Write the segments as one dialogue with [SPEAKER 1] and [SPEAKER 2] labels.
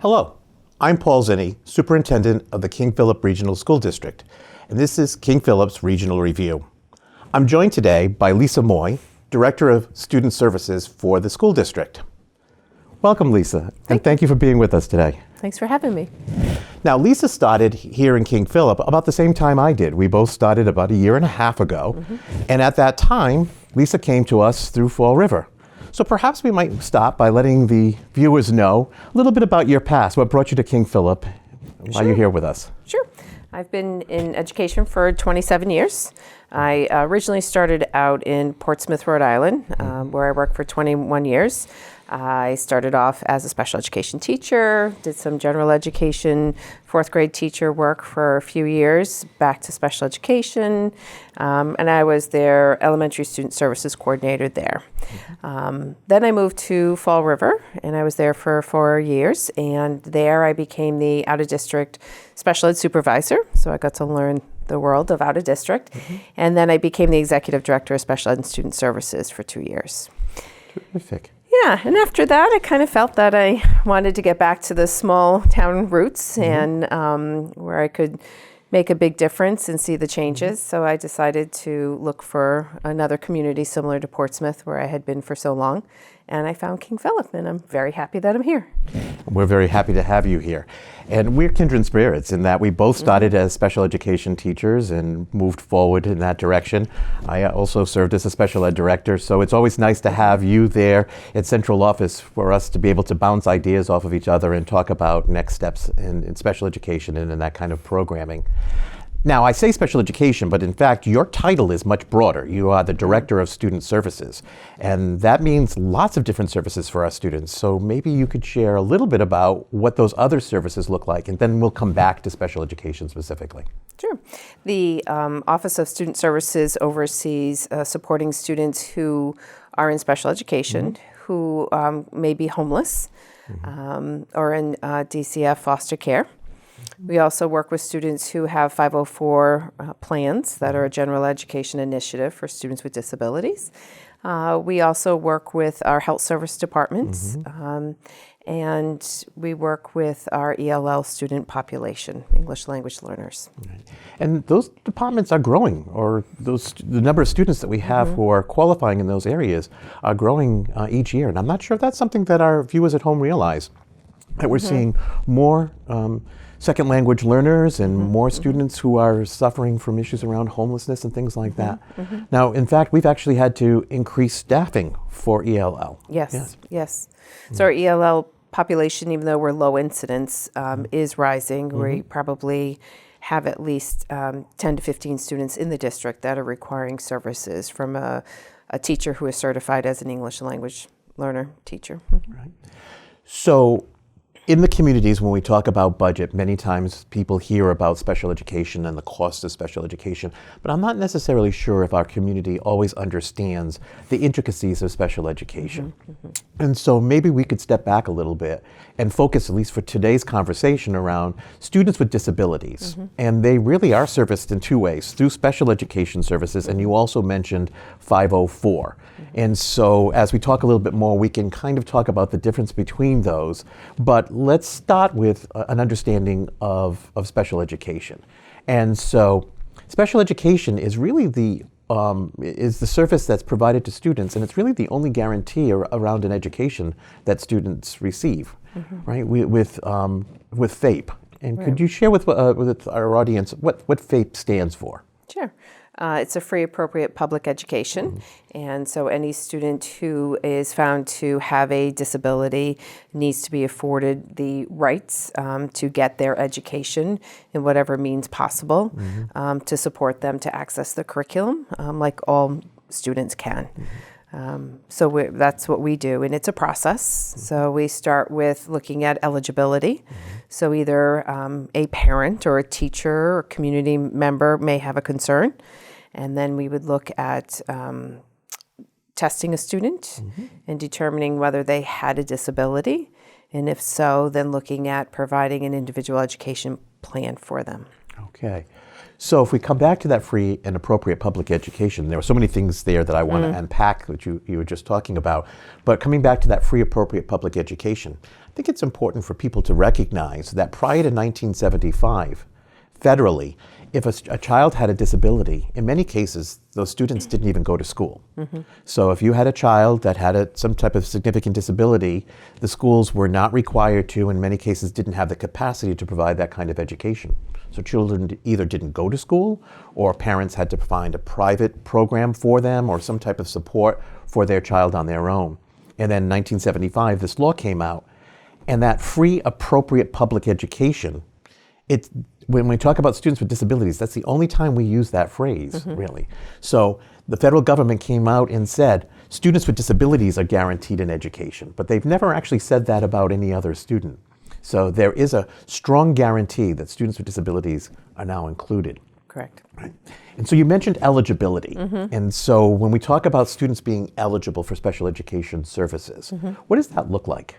[SPEAKER 1] Hello, I'm Paul Zinni, Superintendent of the King Philip Regional School District, and this is King Philip's Regional Review. I'm joined today by Lisa Moy, Director of Student Services for the school district. Welcome, Lisa, and thank you for being with us today.
[SPEAKER 2] Thanks for having me.
[SPEAKER 1] Now, Lisa started here in King Philip about the same time I did. We both started about a year and a half ago, and at that time, Lisa came to us through Fall River. So perhaps we might start by letting the viewers know a little bit about your past, what brought you to King Philip, while you're here with us.
[SPEAKER 2] Sure. I've been in education for 27 years. I originally started out in Portsmouth, Rhode Island, where I worked for 21 years. I started off as a special education teacher, did some general education, fourth grade teacher work for a few years, back to special education, and I was their elementary student services coordinator there. Then I moved to Fall River, and I was there for 4 years, and there I became the out-of-district special ed supervisor, so I got to learn the world of out-of-district, and then I became the executive director of special ed and student services for 2 years.
[SPEAKER 1] Terrific.
[SPEAKER 2] Yeah, and after that, I kind of felt that I wanted to get back to the small town roots and where I could make a big difference and see the changes. So I decided to look for another community similar to Portsmouth, where I had been for so long. And I found King Philip, and I'm very happy that I'm here.
[SPEAKER 1] We're very happy to have you here. And we're kindred spirits in that we both started as special education teachers and moved forward in that direction. I also served as a special ed director, so it's always nice to have you there at central office for us to be able to bounce ideas off of each other and talk about next steps in special education and in that kind of programming. Now, I say special education, but in fact, your title is much broader. You are the Director of Student Services, and that means lots of different services for our students. So maybe you could share a little bit about what those other services look like, and then we'll come back to special education specifically.
[SPEAKER 2] Sure. The Office of Student Services oversees supporting students who are in special education, who may be homeless, or in DCF foster care. We also work with students who have 504 plans that are a general education initiative for students with disabilities. We also work with our health service departments, and we work with our ELL student population, English language learners.
[SPEAKER 1] Right. And those departments are growing, or the number of students that we have who are qualifying in those areas are growing each year. And I'm not sure if that's something that our viewers at home realize, that we're seeing more second language learners and more students who are suffering from issues around homelessness and things like that. Now, in fact, we've actually had to increase staffing for ELL.
[SPEAKER 2] Yes. So our ELL population, even though we're low incidence, is rising. We probably have at least 10 to 15 students in the district that are requiring services from a teacher who is certified as an English language learner teacher.
[SPEAKER 1] Right. So, in the communities, when we talk about budget, many times people hear about special education and the cost of special education, but I'm not necessarily sure if our community always understands the intricacies of special education. And so maybe we could step back a little bit and focus, at least for today's conversation, around students with disabilities. And they really are serviced in two ways, through special education services, and you also mentioned 504. And so as we talk a little bit more, we can kind of talk about the difference between those. But let's start with an understanding of special education. And so special education is really the service that's provided to students, and it's really the only guarantee around an education that students receive, right? With FAPE. And could you share with our audience what FAPE stands for?
[SPEAKER 2] Sure. It's a free, appropriate public education. And so any student who is found to have a disability needs to be afforded the rights to get their education in whatever means possible to support them to access the curriculum like all students can. So that's what we do, and it's a process. So we start with looking at eligibility. So either a parent or a teacher or community member may have a concern, and then we would look at testing a student and determining whether they had a disability, and if so, then looking at providing an individual education plan for them.
[SPEAKER 1] Okay. So if we come back to that free and appropriate public education, there are so many things there that I want to unpack that you were just talking about. But coming back to that free, appropriate public education, I think it's important for people to recognize that prior to 1975, federally, if a child had a disability, in many cases, those students didn't even go to school. So if you had a child that had some type of significant disability, the schools were not required to, in many cases, didn't have the capacity to provide that kind of education. So children either didn't go to school, or parents had to find a private program for them or some type of support for their child on their own. And then in 1975, this law came out, and that free, appropriate public education, when we talk about students with disabilities, that's the only time we use that phrase, really. So the federal government came out and said, students with disabilities are guaranteed an education, but they've never actually said that about any other student. So there is a strong guarantee that students with disabilities are now included.
[SPEAKER 2] Correct.
[SPEAKER 1] Right. And so you mentioned eligibility. And so when we talk about students being eligible for special education services, what does that look like?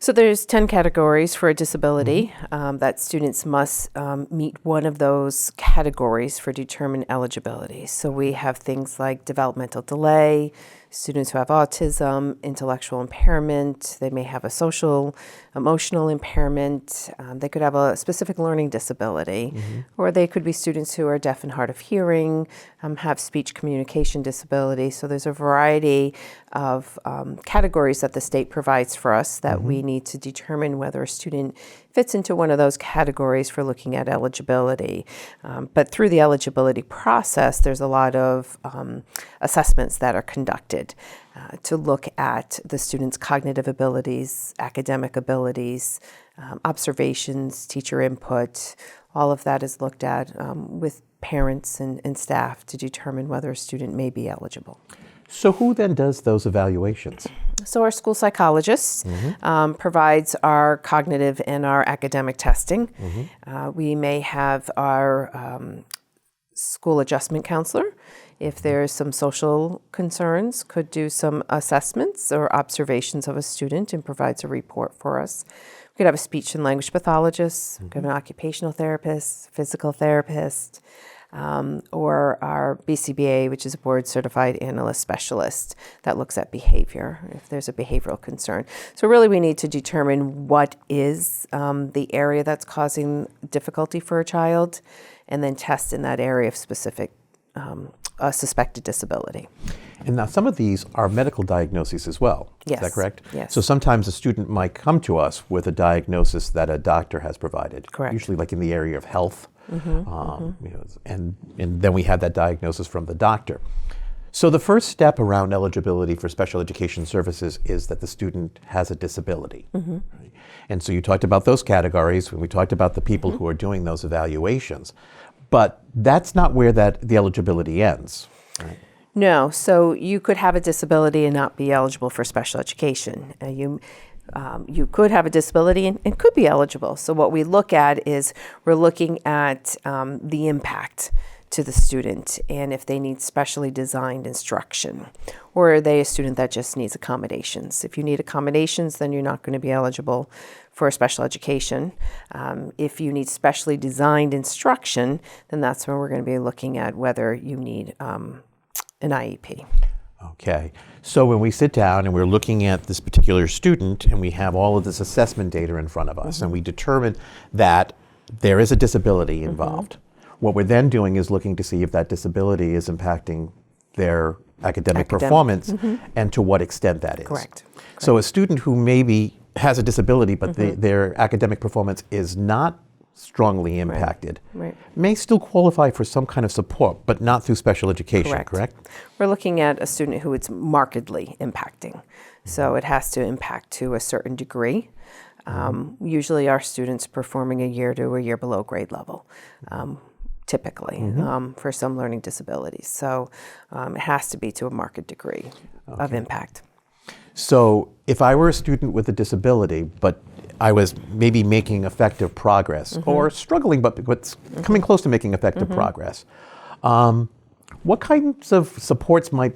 [SPEAKER 2] So there's 10 categories for a disability that students must meet one of those categories for determined eligibility. So we have things like developmental delay, students who have autism, intellectual impairment, they may have a social, emotional impairment, they could have a specific learning disability, or they could be students who are deaf and hard of hearing, have speech communication disability. So there's a variety of categories that the state provides for us that we need to determine whether a student fits into one of those categories for looking at eligibility. But through the eligibility process, there's a lot of assessments that are conducted to look at the student's cognitive abilities, academic abilities, observations, teacher input. All of that is looked at with parents and staff to determine whether a student may be eligible.
[SPEAKER 1] So who then does those evaluations?
[SPEAKER 2] So our school psychologist provides our cognitive and our academic testing. We may have our school adjustment counselor, if there's some social concerns, could do some assessments or observations of a student and provides a report for us. We could have a speech and language pathologist, we could have an occupational therapist, physical therapist, or our BCBA, which is a board certified analyst specialist that looks at behavior if there's a behavioral concern. So really we need to determine what is the area that's causing difficulty for a child, and then test in that area of specific a suspected disability.
[SPEAKER 1] And now some of these are medical diagnoses as well.
[SPEAKER 2] Yes.
[SPEAKER 1] Is that correct?
[SPEAKER 2] Yes.
[SPEAKER 1] So sometimes a student might come to us with a diagnosis that a doctor has provided.
[SPEAKER 2] Correct.
[SPEAKER 1] Usually like in the area of health. You know, and then we have that diagnosis from the doctor. So the first step around eligibility for special education services is that the student has a disability. Right? And so you talked about those categories when we talked about the people who are doing those evaluations. But that's not where the eligibility ends. Right?
[SPEAKER 2] No, so you could have a disability and not be eligible for special education. You could have a disability and could be eligible. So what we look at is we're looking at the impact to the student and if they need specially designed instruction, or are they a student that just needs accommodations. If you need accommodations, then you're not going to be eligible for special education. If you need specially designed instruction, then that's when we're going to be looking at whether you need an IEP.
[SPEAKER 1] Okay, so when we sit down and we're looking at this particular student and we have all of this assessment data in front of us and we determine that there is a disability involved, what we're then doing is looking to see if that disability is impacting their academic performance and to what extent that is.
[SPEAKER 2] Correct.
[SPEAKER 1] So a student who maybe has a disability but their academic performance is not strongly impacted may still qualify for some kind of support, but not through special education, correct?
[SPEAKER 2] We're looking at a student who it's markedly impacting. So it has to impact to a certain degree. Usually our students performing a year to a year below grade level, typically, for some learning disabilities. So it has to be to a marked degree of impact.
[SPEAKER 1] So if I were a student with a disability, but I was maybe making effective progress or struggling, but coming close to making effective progress, what kinds of supports might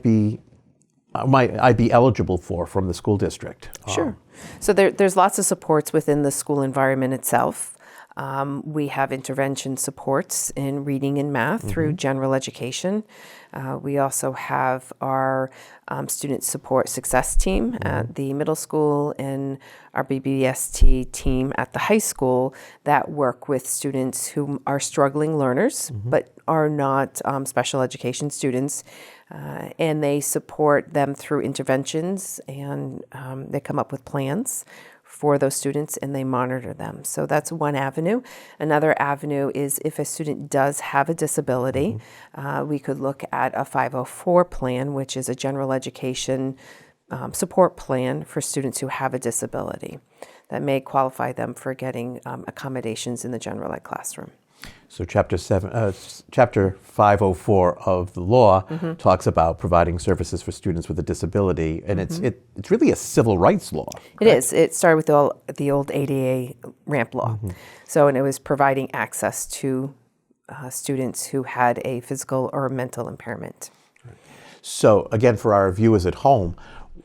[SPEAKER 1] I be eligible for from the school district?
[SPEAKER 2] Sure. So there's lots of supports within the school environment itself. We have intervention supports in reading and math through general education. We also have our student support success team at the middle school and our BBST team at the high school that work with students who are struggling learners but are not special education students. And they support them through interventions, and they come up with plans for those students and they monitor them. So that's one avenue. Another avenue is if a student does have a disability, we could look at a 504 plan, which is a general education support plan for students who have a disability that may qualify them for getting accommodations in the general ed classroom.
[SPEAKER 1] So Chapter 504 of the law talks about providing services for students with a disability, and it's really a civil rights law.
[SPEAKER 2] It is. It started with the old ADA ramp law. So, and it was providing access to students who had a physical or mental impairment.
[SPEAKER 1] So again, for our viewers at home,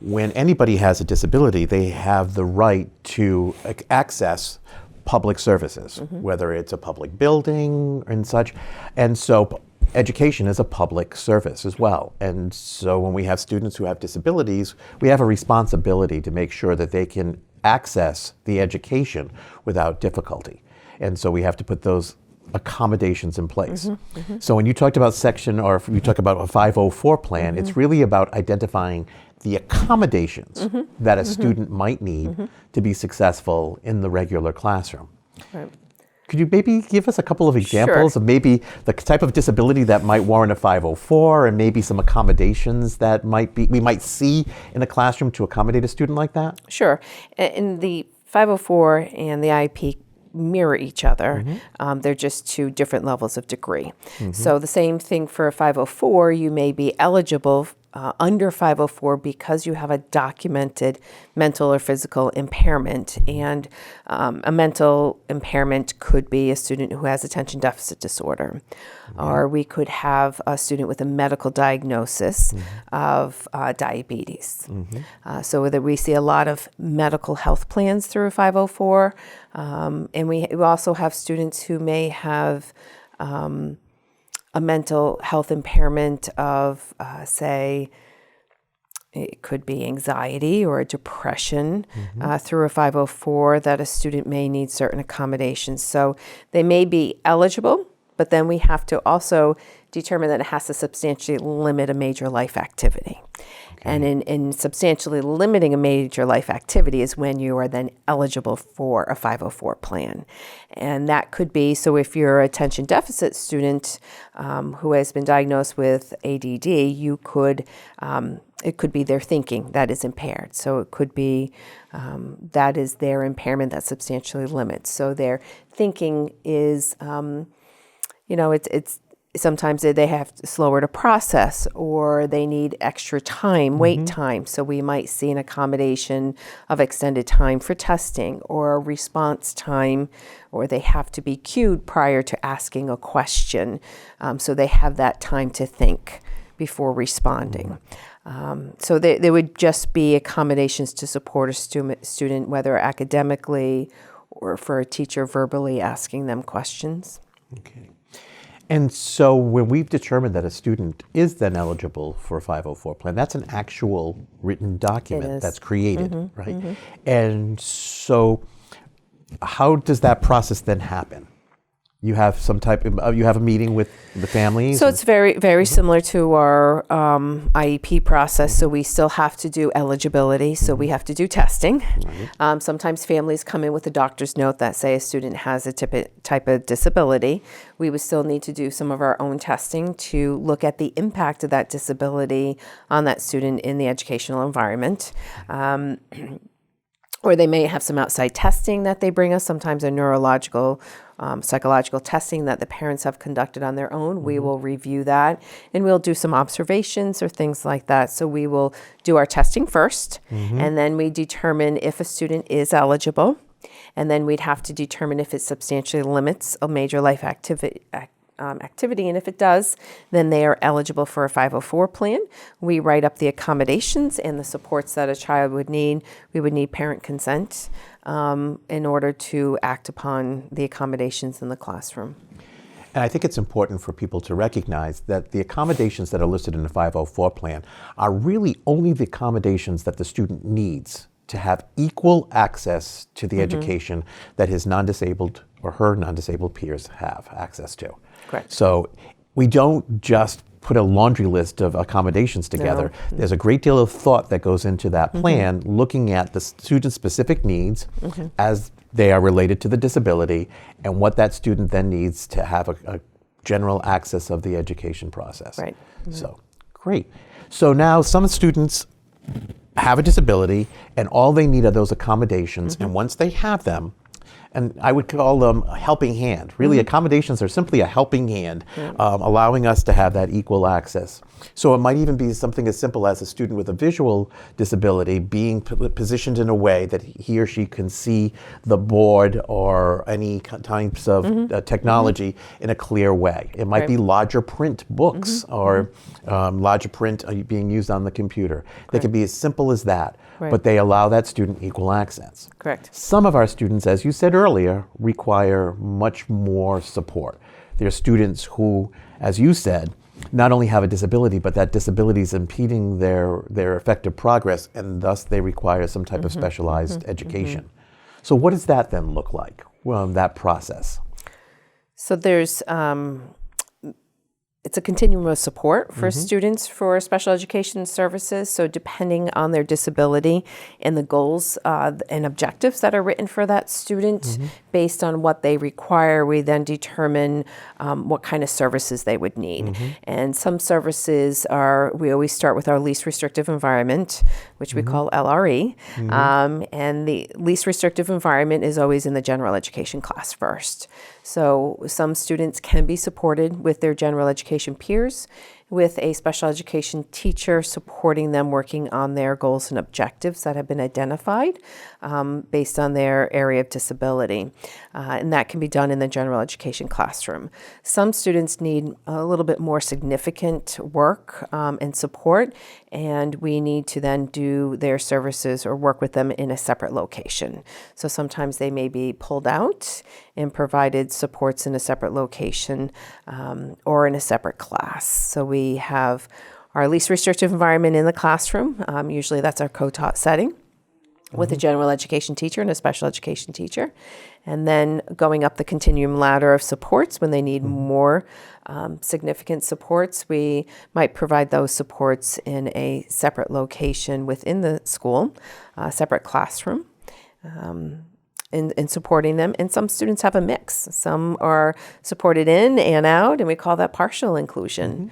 [SPEAKER 1] when anybody has a disability, they have the right to access public services, whether it's a public building and such. And so education is a public service as well. And so when we have students who have disabilities, we have a responsibility to make sure that they can access the education without difficulty. And so we have to put those accommodations in place. So when you talked about or if you talk about a 504 plan, it's really about identifying the accommodations that a student might need to be successful in the regular classroom.
[SPEAKER 2] Right.
[SPEAKER 1] Could you maybe give us a couple of examples of maybe the type of disability that might warrant a 504 and maybe some accommodations that we might see in a classroom to accommodate a student like that?
[SPEAKER 2] Sure. In the 504 and the IEP mirror each other. They're just two different levels of degree. So the same thing for a 504, you may be eligible under 504 because you have a documented mental or physical impairment. And a mental impairment could be a student who has attention deficit disorder. Or we could have a student with a medical diagnosis of diabetes. So whether we see a lot of medical health plans through a 504, and we also have students who may have a mental health impairment of, say, it could be anxiety or a depression through a 504 that a student may need certain accommodations. So they may be eligible, but then we have to also determine that it has to substantially limit a major life activity. And in substantially limiting a major life activity is when you are then eligible for a 504 plan. And that could be, so if you're an attention deficit student who has been diagnosed with ADD, you could, it could be their thinking that is impaired. So it could be that is their impairment that substantially limits. So their thinking is, it's sometimes they have slower to process, or they need extra time, wait time. So we might see an accommodation of extended time for testing, or response time, or they have to be cued prior to asking a question. So they have that time to think before responding. So there would just be accommodations to support a student, whether academically or for a teacher verbally asking them questions.
[SPEAKER 1] Okay. And so when we've determined that a student is then eligible for a 504 plan, that's an actual written document that's created, right? And so how does that process then happen? You have some type of, you have a meeting with the families?
[SPEAKER 2] So it's very, very similar to our IEP process. So we still have to do eligibility. So we have to do testing. Sometimes families come in with a doctor's note that say a student has a type of disability. We would still need to do some of our own testing to look at the impact of that disability on that student in the educational environment. Or they may have some outside testing that they bring us, sometimes a neurological, psychological testing that the parents have conducted on their own. We will review that, and we'll do some observations or things like that. So we will do our testing first, and then we determine if a student is eligible, and then we'd have to determine if it substantially limits a major life activity activity. And if it does, then they are eligible for a 504 plan. We write up the accommodations and the supports that a child would need. We would need parent consent in order to act upon the accommodations in the classroom.
[SPEAKER 1] And I think it's important for people to recognize that the accommodations that are listed in the 504 plan are really only the accommodations that the student needs to have equal access to the education that his non-disabled or her non-disabled peers have access to.
[SPEAKER 2] Correct.
[SPEAKER 1] So we don't just put a laundry list of accommodations together.
[SPEAKER 2] No.
[SPEAKER 1] There's a great deal of thought that goes into that plan, looking at the student's specific needs as they are related to the disability and what that student then needs to have a general access of the education process.
[SPEAKER 2] Right.
[SPEAKER 1] So, great. So now some students have a disability and all they need are those accommodations, and once they have them, and I would call them a helping hand. Really, accommodations are simply a helping hand, allowing us to have that equal access. So it might even be something as simple as a student with a visual disability being positioned in a way that he or she can see the board or any types of technology in a clear way. It might be larger print books or larger print being used on the computer. They can be as simple as that.
[SPEAKER 2] Right.
[SPEAKER 1] But they allow that student equal access.
[SPEAKER 2] Correct.
[SPEAKER 1] Some of our students, as you said earlier, require much more support. There are students who, as you said, not only have a disability, but that disability is impeding their effective progress, and thus they require some type of specialized education. So what does that then look like, that process?
[SPEAKER 2] So there's it's a continuum of support for students for special education services. So depending on their disability and the goals and objectives that are written for that student, based on what they require, we then determine what kind of services they would need. And some services we always start with our least restrictive environment, which we call LRE. And the least restrictive environment is always in the general education class first. So some students can be supported with their general education peers, with a special education teacher supporting them working on their goals and objectives that have been identified based on their area of disability. And that can be done in the general education classroom. Some students need a little bit more significant work and support, and we need to then do their services or work with them in a separate location. So sometimes they may be pulled out and provided supports in a separate location or in a separate class. So we have our least restrictive environment in the classroom. Usually that's our co-taught setting with a general education teacher and a special education teacher. And then going up the continuum ladder of supports, when they need more significant supports, we might provide those supports in a separate location within the school, a separate classroom. In supporting them. And some students have a mix. Some are supported in and out, and we call that partial inclusion.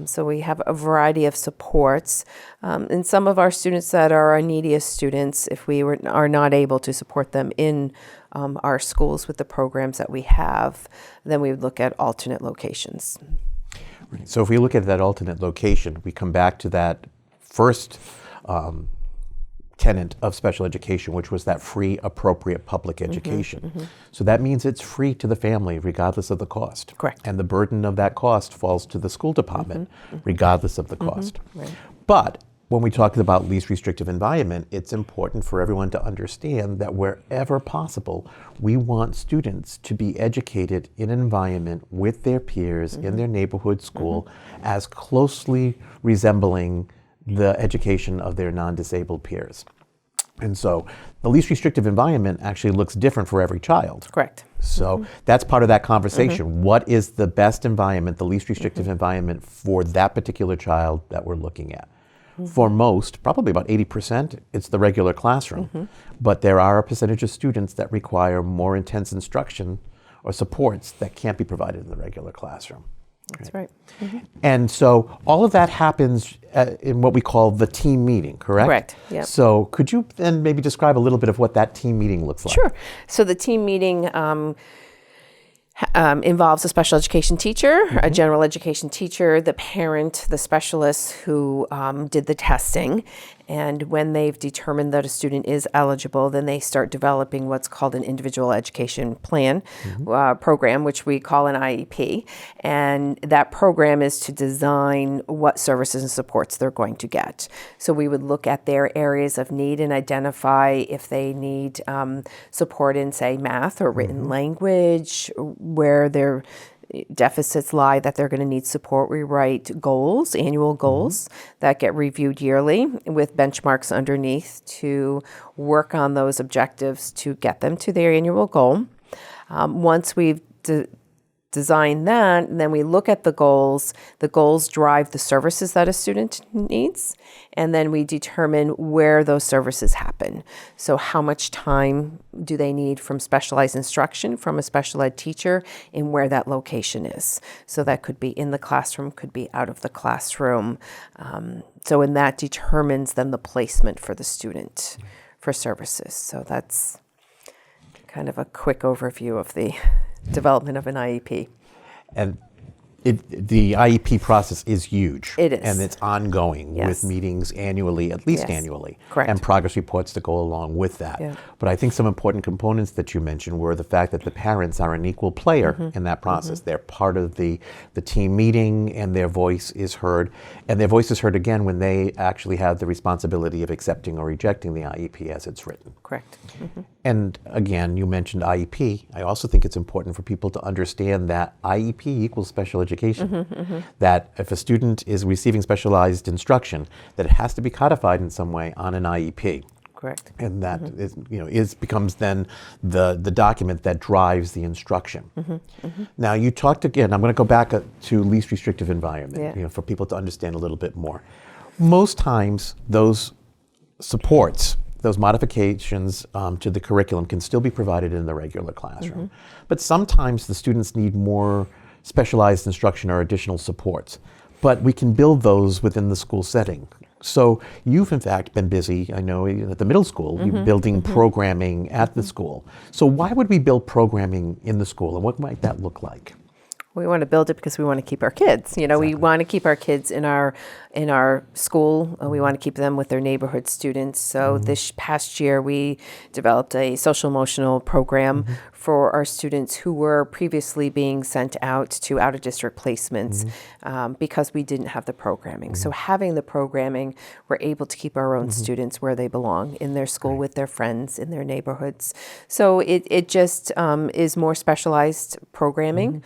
[SPEAKER 2] So we have a variety of supports. And some of our students that are our neediest students, if we are not able to support them in our schools with the programs that we have, then we would look at alternate locations.
[SPEAKER 1] Right. So if we look at that alternate location, we come back to that first tenet of special education, which was that free, appropriate public education. So that means it's free to the family, regardless of the cost.
[SPEAKER 2] Correct.
[SPEAKER 1] And the burden of that cost falls to the school department, regardless of the cost.
[SPEAKER 2] Right.
[SPEAKER 1] But when we talk about least restrictive environment, it's important for everyone to understand that wherever possible, we want students to be educated in an environment with their peers in their neighborhood school as closely resembling the education of their non-disabled peers. And so the least restrictive environment actually looks different for every child.
[SPEAKER 2] Correct.
[SPEAKER 1] So that's part of that conversation. What is the best environment, the least restrictive environment for that particular child that we're looking at? For most, probably about 80%, it's the regular classroom. But there are a percentage of students that require more intense instruction or supports that can't be provided in the regular classroom.
[SPEAKER 2] That's right.
[SPEAKER 1] And so all of that happens in what we call the team meeting, correct?
[SPEAKER 2] Correct, yep.
[SPEAKER 1] So could you then maybe describe a little bit of what that team meeting looks like?
[SPEAKER 2] Sure. So the team meeting involves a special education teacher, a general education teacher, the parent, the specialist who did the testing, And when they've determined that a student is eligible, then they start developing what's called an individual education plan program, which we call an IEP. And that program is to design what services and supports they're going to get. So we would look at their areas of need and identify if they need support in, say, math or written language, where their deficits lie that they're going to need support. We write goals, annual goals that get reviewed yearly with benchmarks underneath to work on those objectives to get them to their annual goal. Once we've design that, and then we look at the goals. The goals drive the services that a student needs, and then we determine where those services happen. So how much time do they need from specialized instruction from a special ed teacher, and where that location is. So that could be in the classroom, could be out of the classroom. And that determines then the placement for the student for services. So that's kind of a quick overview of the development of an IEP.
[SPEAKER 1] And the IEP process is huge.
[SPEAKER 2] It is.
[SPEAKER 1] And it's ongoing with meetings annually, at least annually.
[SPEAKER 2] Correct.
[SPEAKER 1] And progress reports that go along with that.
[SPEAKER 2] Yeah.
[SPEAKER 1] But I think some important components that you mentioned were the fact that the parents are an equal player in that process. They're part of the team meeting, and their voice is heard. And their voice is heard again when they actually have the responsibility of accepting or rejecting the IEP as it's written.
[SPEAKER 2] Correct.
[SPEAKER 1] And again, you mentioned IEP. I also think it's important for people to understand that IEP equals special education. That if a student is receiving specialized instruction, that it has to be codified in some way on an IEP.
[SPEAKER 2] Correct.
[SPEAKER 1] And that becomes then the document that drives the instruction. Now you talked again, I'm going to go back to least restrictive environment, for people to understand a little bit more. Most times those supports, those modifications to the curriculum can still be provided in the regular classroom. But sometimes the students need more specialized instruction or additional supports. But we can build those within the school setting. So you've in fact been busy, I know, at the middle school, you're building programming at the school. So why would we build programming in the school, and what might that look like?
[SPEAKER 2] We want to build it because we want to keep our kids. We want to keep our kids in our school. We want to keep them with their neighborhood students. So this past year, we developed a social emotional program for our students who were previously being sent out to out-of-district placements because we didn't have the programming. So having the programming, we're able to keep our own students where they belong, in their school with their friends, in their neighborhoods. So it just is more specialized programming.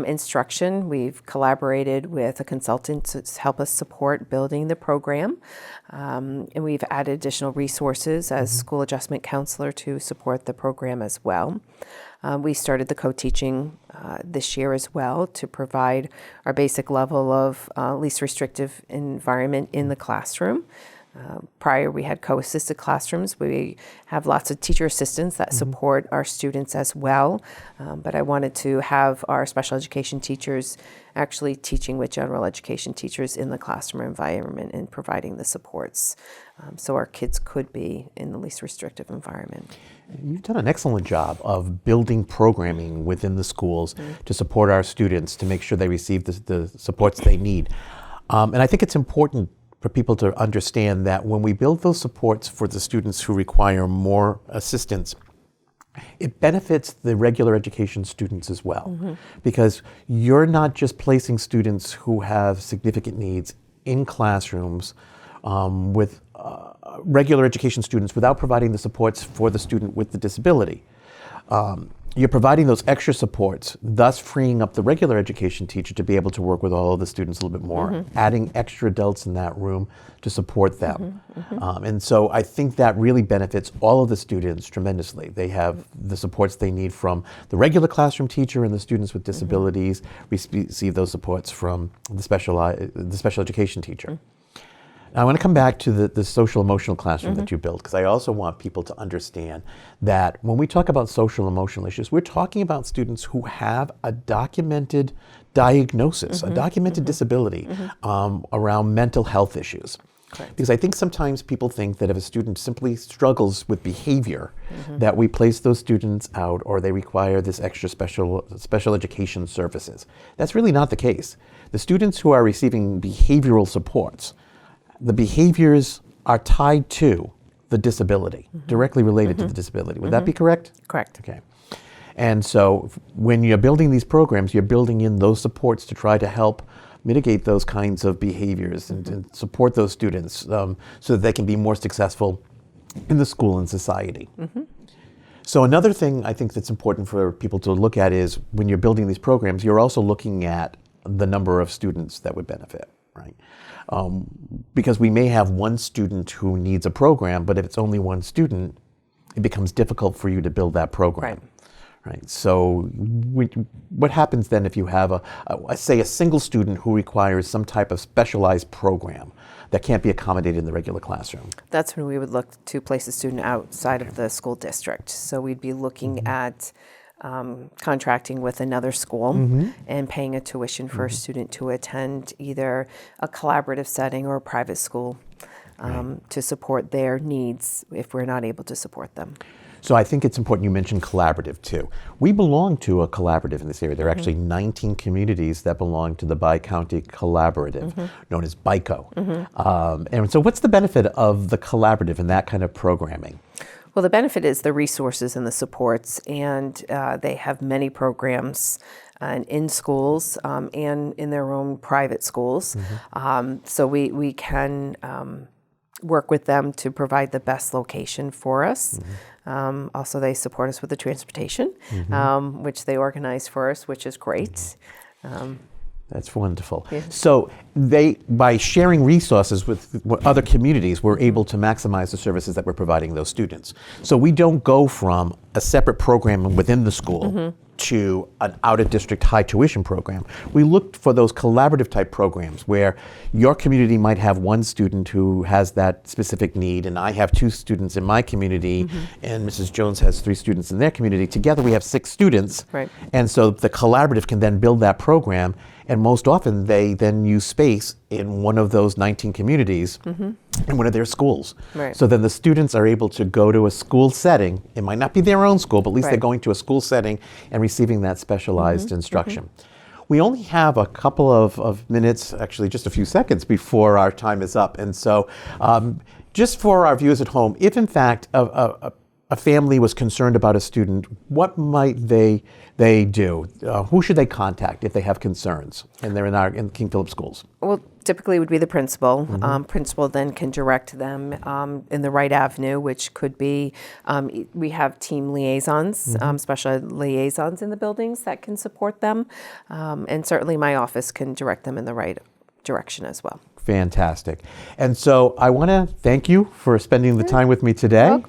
[SPEAKER 2] Instruction. We've collaborated with a consultant to help us support building the program. And we've added additional resources as school adjustment counselor to support the program as well. We started the co-teaching this year as well to provide our basic level of least restrictive environment in the classroom. Prior, we had co-assisted classrooms. We have lots of teacher assistants that support our students as well. But I wanted to have our special education teachers actually teaching with general education teachers in the classroom environment and providing the supports so our kids could be in the least restrictive environment.
[SPEAKER 1] You've done an excellent job of building programming within the schools to support our students, to make sure they receive the supports they need. And I think it's important for people to understand that when we build those supports for the students who require more assistance, it benefits the regular education students as well. Because you're not just placing students who have significant needs in classrooms with regular education students without providing the supports for the student with the disability. You're providing those extra supports, thus freeing up the regular education teacher to be able to work with all of the students a little bit more, adding extra adults in that room to support them. And so I think that really benefits all of the students tremendously. They have the supports they need from the regular classroom teacher, and the students with disabilities receive those supports from the special education teacher. Now, I want to come back to the social emotional classroom that you built, because I also want people to understand that when we talk about social emotional issues, we're talking about students who have a documented diagnosis, a documented disability around mental health issues. Correct. Because I think sometimes people think that if a student simply struggles with behavior, that we place those students out, or they require this extra special education services. That's really not the case. The students who are receiving behavioral supports, the behaviors are tied to the disability, directly related to the disability. Would that be correct?
[SPEAKER 2] Correct.
[SPEAKER 1] Okay. And so when you're building these programs, you're building in those supports to try to help mitigate those kinds of behaviors and support those students so that they can be more successful in the school and society. So another thing I think that's important for people to look at is when you're building these programs, you're also looking at the number of students that would benefit, right? Because we may have one student who needs a program, but if it's only one student, it becomes difficult for you to build that program. Right. So what happens then if you have say a single student who requires some type of specialized program that can't be accommodated in the regular classroom?
[SPEAKER 2] That's when we would look to place a student outside of the school district. So we'd be looking at contracting with another school and paying a tuition for a student to attend either a collaborative setting or a private school to support their needs if we're not able to support them.
[SPEAKER 1] So I think it's important you mentioned collaborative too. We belong to a collaborative in this area. There are actually 19 communities that belong to the Bi-County Collaborative, known as BICO. And so what's the benefit of the collaborative and that kind of programming?
[SPEAKER 2] Well, the benefit is the resources and the supports, and they have many programs in schools and in their own private schools. So we can work with them to provide the best location for us. Also, they support us with the transportation, which they organize for us, which is great.
[SPEAKER 1] That's wonderful. So by sharing resources with other communities, we're able to maximize the services that we're providing those students. So we don't go from a separate program within the school to an out-of-district high tuition program. We look for those collaborative type programs where your community might have one student who has that specific need, and I have 2 students in my community, and Mrs. Jones has 3 students in their community. Together we have 6 students, and so the collaborative can then build that program, and most often they then use space in one of those 19 communities in one of their schools. So then the students are able to go to a school setting. It might not be their own school, but at least they're going to a school setting and receiving that specialized instruction. We only have a couple of minutes, actually just a few seconds before our time is up. And so just for our viewers at home, if in fact a family was concerned about a student, what might they do? Who should they contact if they have concerns and they're in King Philip schools? Well,
[SPEAKER 2] typically it would be the principal. Principal then can direct them in the right avenue, which could be, we have team liaisons, special liaisons in the buildings that can support them. And certainly my office can direct them in the right direction as well.
[SPEAKER 1] Fantastic. And so I want to thank you for spending the time with me today,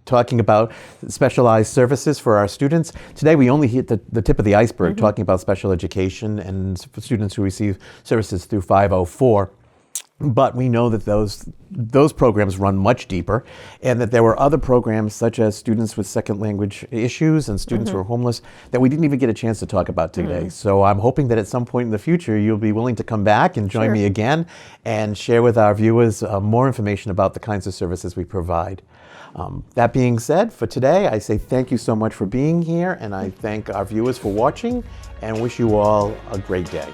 [SPEAKER 1] talking about specialized services for our students. Today we only hit the tip of the iceberg, talking about special education and students who receive services through 504. But we know that those programs run much deeper, and that there were other programs such as students with second language issues and students who are homeless that we didn't even get a chance to talk about today. So I'm hoping that at some point in the future you'll be willing to come back and join me again and share with our viewers more information about the kinds of services we provide. That being said, for today, I say thank you so much for being here, and I thank our viewers for watching and wish you all a great day.